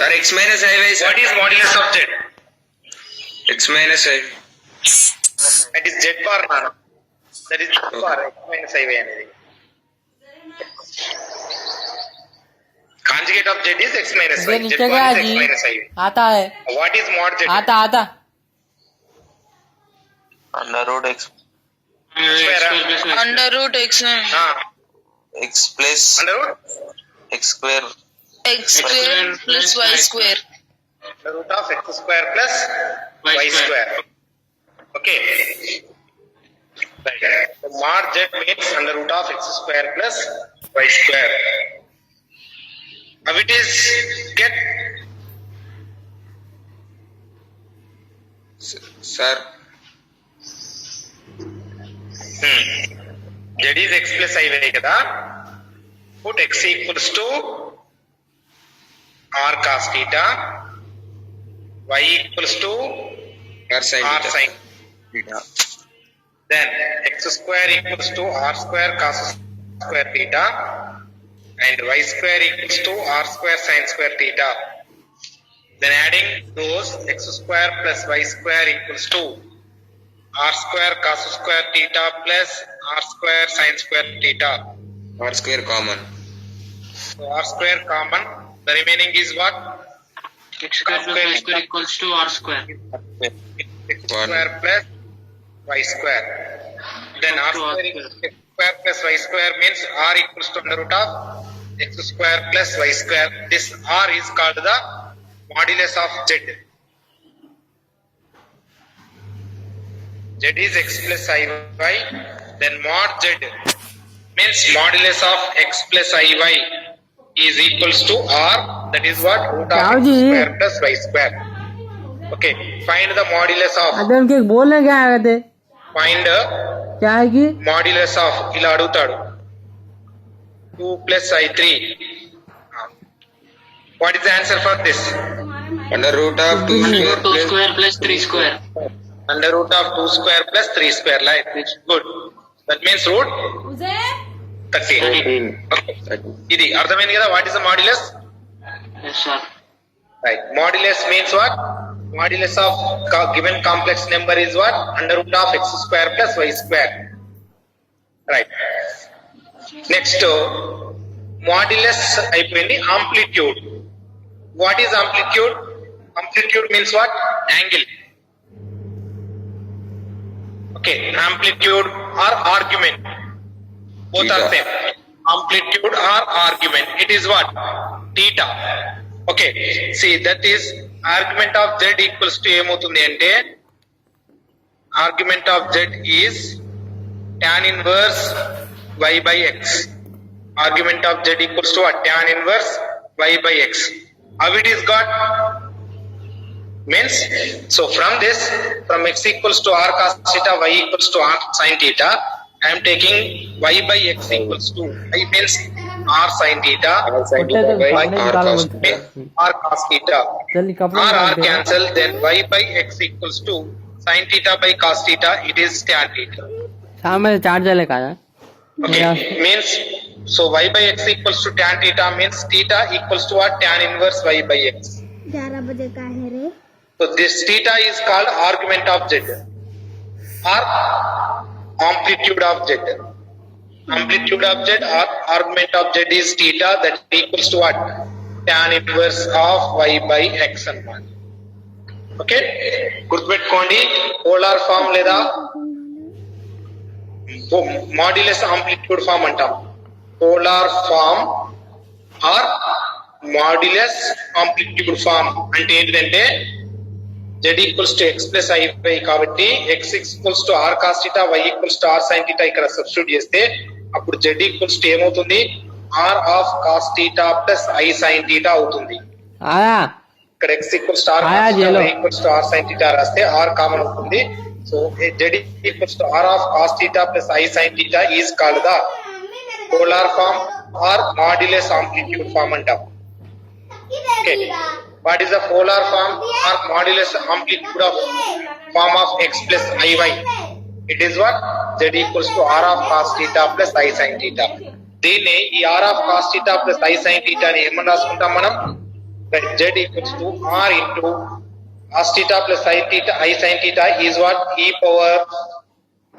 Sir, x minus I y. What is modulus of z? X minus I. That is z bar nana. That is z bar x minus I y అనేది. Conjugate of z is x minus y. Z bar is x minus I. आता है. What is mod z? आता. Under root x. Under root x X plus Under root x square. x square plus y square. under root of x square plus y square. Okay. Right. So mod z means under root of x square plus y square. How it is get? Sir. Z is x plus I y kada. Put x equals to r cos theta. Y equals to R sin r theta. sin theta. Then x square equals to r square cos square theta and y square equals to r square sin square theta. Then adding those x square plus y square equals to r square cos square theta plus r square sin square theta. R square common. So r square common. The remaining is what? X square plus y square equals to r square. X square plus y square. Then r square equals x square plus y square means r equals to under root of x square plus y square. This r is called the modulus of z. Z is x plus iy. Then mod z means modulus of x plus iy is equals to r. That is what? Root of x square plus y square. Okay. Find the modulus of. अदन के बोलने क्या आए थे? Find क्या है कि? modulus of. ఇలా అడుగుతాడు. 2 plus i3. What is the answer for this? Under root of 2 square 2 plus square plus 3 square. Under root of 2 square plus 3 square. Right. Good. That means root 13. 13. ఇది అర్థమైంది కదా? What is the modulus? Yes, sir. Right. Modulus means what? Modulus of given complex number is what? Under root of x square plus y square. Right. Next, modulus అయిపోయింది. Amplitude. What is amplitude? Amplitude means what? Angle. Okay. Amplitude or argument. Both are same. Amplitude or argument. It is what? Theta. Okay. See, that is argument of z equals to ఏమవుతుంది అంటే argument of z is tan inverse y by x. Argument of z equals to what? Tan inverse y by x. How it is got? Means, so from this, from x equals to r cos theta, y equals to r sin theta, I am taking y by x equals to, I means r sin theta, by r cos r cos theta. जल्दी कपड़े R cancel, then y by x equals to sin theta by cos theta, it is tan theta. शाम में charger लेकर आया. Okay, means, so y by x equals to tan theta means theta equals to what? Tan inverse y by x. 11 बजे का है रे. So this theta is called argument of z or amplitude of z. Amplitude of z or argument of z is theta, that equals to what? Tan inverse of y by x అన్నమాట. Okay, గుర్తుపెట్టుకోండి. Polar form లేదా modulus amplitude form అంటాం. Polar form or modulus amplitude form అంటే ఏంటంటే z equals to x plus i కాబట్టి x equals to r cos theta, y equals to r sin theta ఇక్కడ substitute చేస్తే అప్పుడు z equals to ఏమవుతుంది? r of cos theta plus i sin theta అవుతుంది. आया. ఇక్కడ x ఈక్వల్స్ టు r ఆయా cos theta, జేలో. y equals to r sin theta రాస్తే r కామన్ అవుతుంది. So z equals to r of cos theta plus i sin theta is called the polar form or modulus amplitude form అంటాం. Okay. What is the polar form or modulus amplitude of form of x plus iy? It is what? Z equals to r of cos theta plus i sin theta. దీన్ని ఈ r of cos theta plus i sin theta ని ఏమని రాసుకుంటాం మనం? Right, z equals to r into cos theta plus sin theta I sin theta is what? E power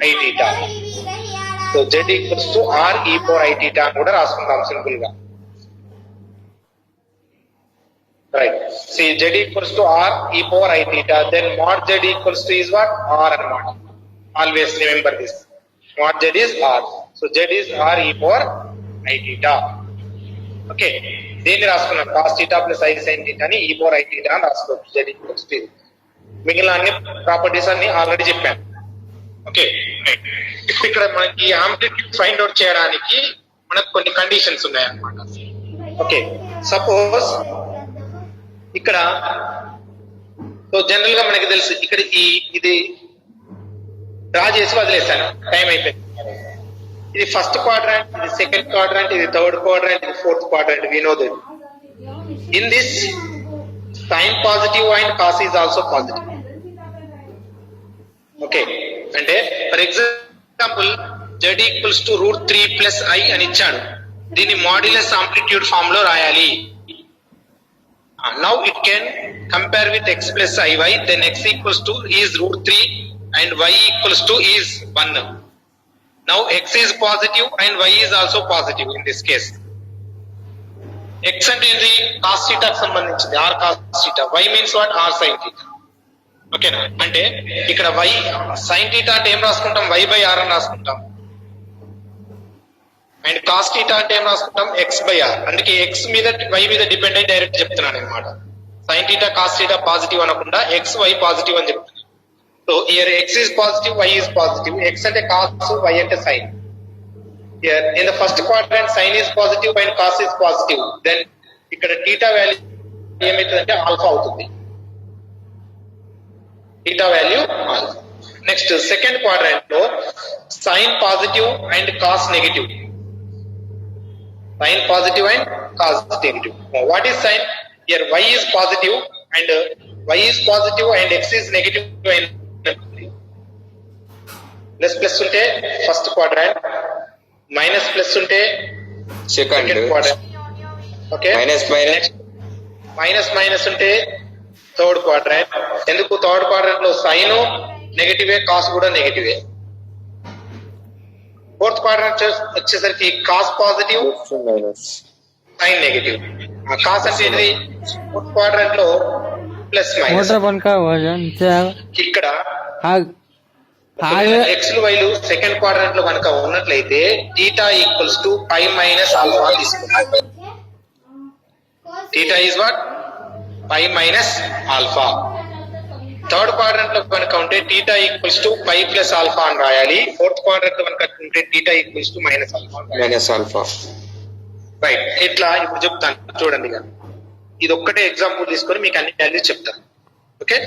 I theta. So z equals to r e power I theta అని కూడా రాసుకుందాం simple గా. Right. See, z equals to r e power I theta. Then mod z equals to is what? R and mod. Always remember this. Mod z is r. So z is r e power I theta. Okay. దీన్ని రాసుకున్నాం cos theta plus I sin theta అని e power I theta అని రాసుకోవచ్చు. Z equals to. మిగిలిన అన్ని properties అన్ని already చెప్పాను. Okay. ఇప్పుడు ఇక్కడ మనకి ఆంప్లిట్యూడ్ ఫైండ్ అవుట్ చేయడానికి మనకు కొన్ని కండిషన్స్ ఉన్నాయన్నమాట. ఓకే. సపోజ్ ఇక్కడ సో జనరల్ గా మనకి తెలుసు ఇక్కడ ఇది డ్రా చేసి వదిలేసాను, టైం అయిపోయింది. ఇది ఫస్ట్ క్వాడ్రాంట్, ఇది సెకండ్ క్వాడ్రాంట్, ఇది థర్డ్ క్వాడ్రాంట్, ఇది fourth quadrant. We know that in this sine positive and cos is also positive. Okay, అంటే for example z equals to √3 plus i అని ఇచ్చాడు. దీన్ని మాడ్యులస్ ఆంప్లిట్యూడ్ ఫామ్ లో రాయాలి. Now it can compare with x plus iy, then x equals to is √3 and y equals to is 1. Now x is positive and y is also positive in this case. X అంటే ఏంటి? cos theta కి సంబంధించింది, r cos theta. Y means what? r sin theta. ఓకేనా? అంటే ఇక్కడ y sin theta అంటే ఏం రాసుకుంటాం? y by r అని రాసుకుంటాం. అండ్ cos theta అంటే ఏం రాసుకుంటాం? x by r. అందుకే x మీద y మీద డిపెండ్ అయి డైరెక్ట్ చెప్తున్నాను అనమాట. sin theta cos theta positive అనకుండా x y పాజిటివ్ అని చెప్తున్నాను. So here x is positive, y is positive. x అంటే cos, y అంటే sin. Here in the first quadrant sin is positive and cos is positive. Then ఇక్కడ theta value ఏమైతుందంటే alpha అవుతుంది. theta value alpha. Next second quadrant లో sin positive and cos negative. Sin positive and cos negative. Now, what is sin? Here y is positive and x is negative. Plus unte first quadrant, minus plus unte second quadrant. Okay. Minus unte third quadrant. ఎందుకు third quadrant లో sin negative, cos కూడా negative. Fourth quadrant వచ్చేసరికి cos positive, sine negative. Cos అంటే ఏంటి? Fourth quadrant లో plus minus. ఇక్కడ x లు వైలు సెకండ్ క్వాడ్రాంట్ లో కనుక ఉన్నట్లయితే theta equals to pi minus alpha తీసుకున్నాం. Theta is what? Pi minus alpha. Third quadrant లో కనుక ఉంటే theta equals to pi plus alpha అని రాయాలి. ఫోర్త్ క్వాడ్రంట్ లో కనుక ఉంటే theta equals to minus alpha. Right. ఇట్లా ఇప్పుడు చెప్తాను చూడండి. ఇది ఒక్కటే ఎగ్జాంపుల్ తీసుకొని మీకు అన్ని వాల్యూస్ చెప్తాను. Okay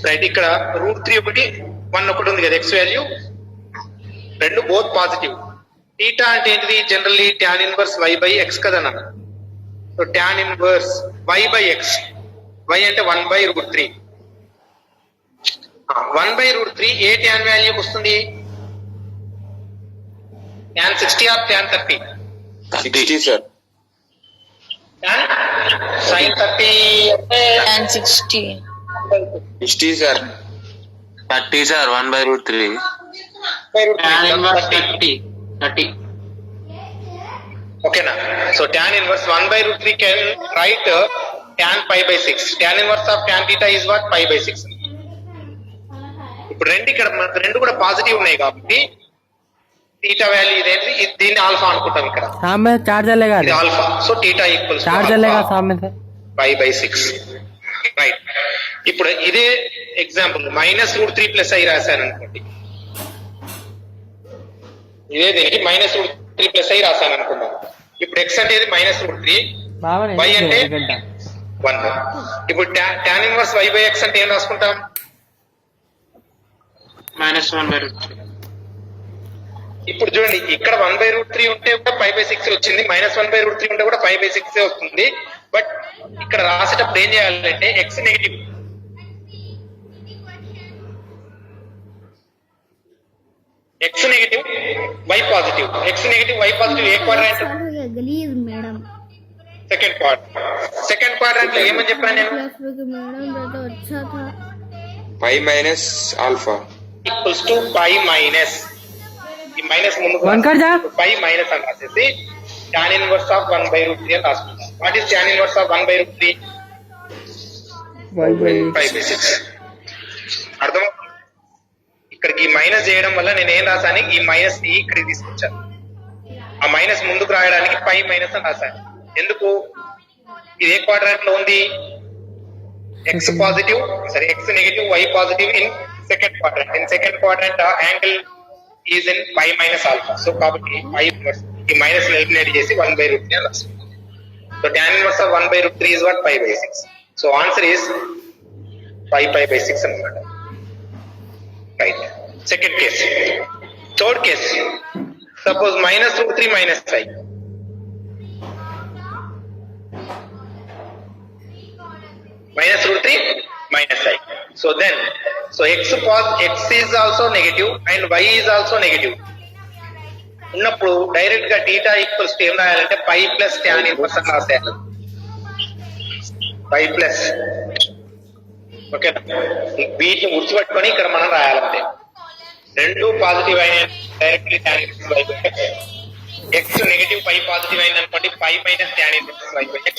right. ఇక్కడ √3 ఒకటి 1 ఒకటి ఉంది కదా, ఎక్స్ వాల్యూ రెండు బోత్ పాజిటివ్. థీటా అంటే ఏంటిది? Generally tan inverse y by X కదా అన్న. So tan inverse y by X, y అంటే 1/√3. 1/√3 ఏ tan వాల్యూకి వస్తుంది? tan 60 or tan 30? 60 sir. tan sin 30 అంటే tan 60. 60 sir. 30 sir, 1/√3. tan inverse 30. ఓకేనా? So tan inverse 1/√3 can write tan pi by 6. tan inverse of tan theta is what? pi by 6. ఇప్పుడు ఇక్కడ మనకు రెండు కూడా positive ఉన్నాయి కాబట్టి థీటా వాల్యూ ఇదేంటి? దీన్ని ఆల్ఫా అనుకుంటాం. ఇక్కడ ఇది alpha. So theta equals pi by 6. Right. ఇప్పుడు ఇదే ఎగ్జాంపుల్ -√3 ప్లస్ i రాశాను అనుకోండి. ఇదే దీనికి -√3 ప్లస్ i రాశాను అనుకుందాం. ఇప్పుడు x అంటే -√3, y అంటే 1. ఇప్పుడు tan inverse y by x అంటే ఏం రాసుకుంటాం? -1/√3. ఇప్పుడు చూడండి, ఇక్కడ 1/√3 ఉంటే కూడా 5/6 వచ్చింది, -1/√3 ఉంటే కూడా 5/6 వస్తుంది. బట్ ఇక్కడ రాసేటప్పుడు ఏం చేయాలంటే x negative, x negative y positive, x negative y positive ఏ క్వాడ్రాంట్? गलीज मैडम సెకండ్ క్వాడ్రంట్ లో ఏమని చెప్పాను నేను क्लास में कि मैडम ये तो अच्छा था pi minus alpha equals to pi minus ఈ మైనస్ ముందు वन कर जा పై మైనస్ అని రాసేసి tan ఇన్వర్స్ ఆఫ్ 1/√3 అని రాసుకుంటాం. What is tan inverse of 1/√3? 5/6. అర్థమవుతుంది? ఇక్కడికి ఈ మైనస్ చేయడం వల్ల నేను ఏం రాసాను, ఈ మైనస్ ని ఇక్కడికి తీసుకొచ్చాను. ఆ మైనస్ ముందుకు రాయడానికి పై మైనస్ అని రాశాను. ఎందుకు? ఇది ఏ క్వాడ్రంట్ లో ఉంది? X positive x negative y positive in second quadrant. In second quadrant angle is in pi minus alpha. So కాబట్టి పై ఈ మైనస్ ఎలిమినేట్ చేసి 1/√3 అని రాస్తాం. So tan inverse of 1/√3 is what? 5/6. So answer is 5/6 అన్నమాట. Right. Second case. Third case, suppose -√3 minus 5. -√3 minus 5. So then, x is also negative and y is also negative. ఉన్నప్పుడు direct గా θ equals to ఏం రాయాలంటే పై plus tan inverse అని రాసేయాలి. Pi plus, okay, వీటిని గుర్తుపెట్టుకొని ఇక్కడ మనం రాయాలంటే రెండు పాజిటివ్ అయిన directly tan inverse y by x. X negative y positive అయింది అనుకోండి pi minus tan inverse y by x.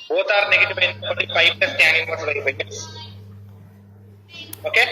both are negative అనుకోండి pi plus tan inverse y by x. Okay.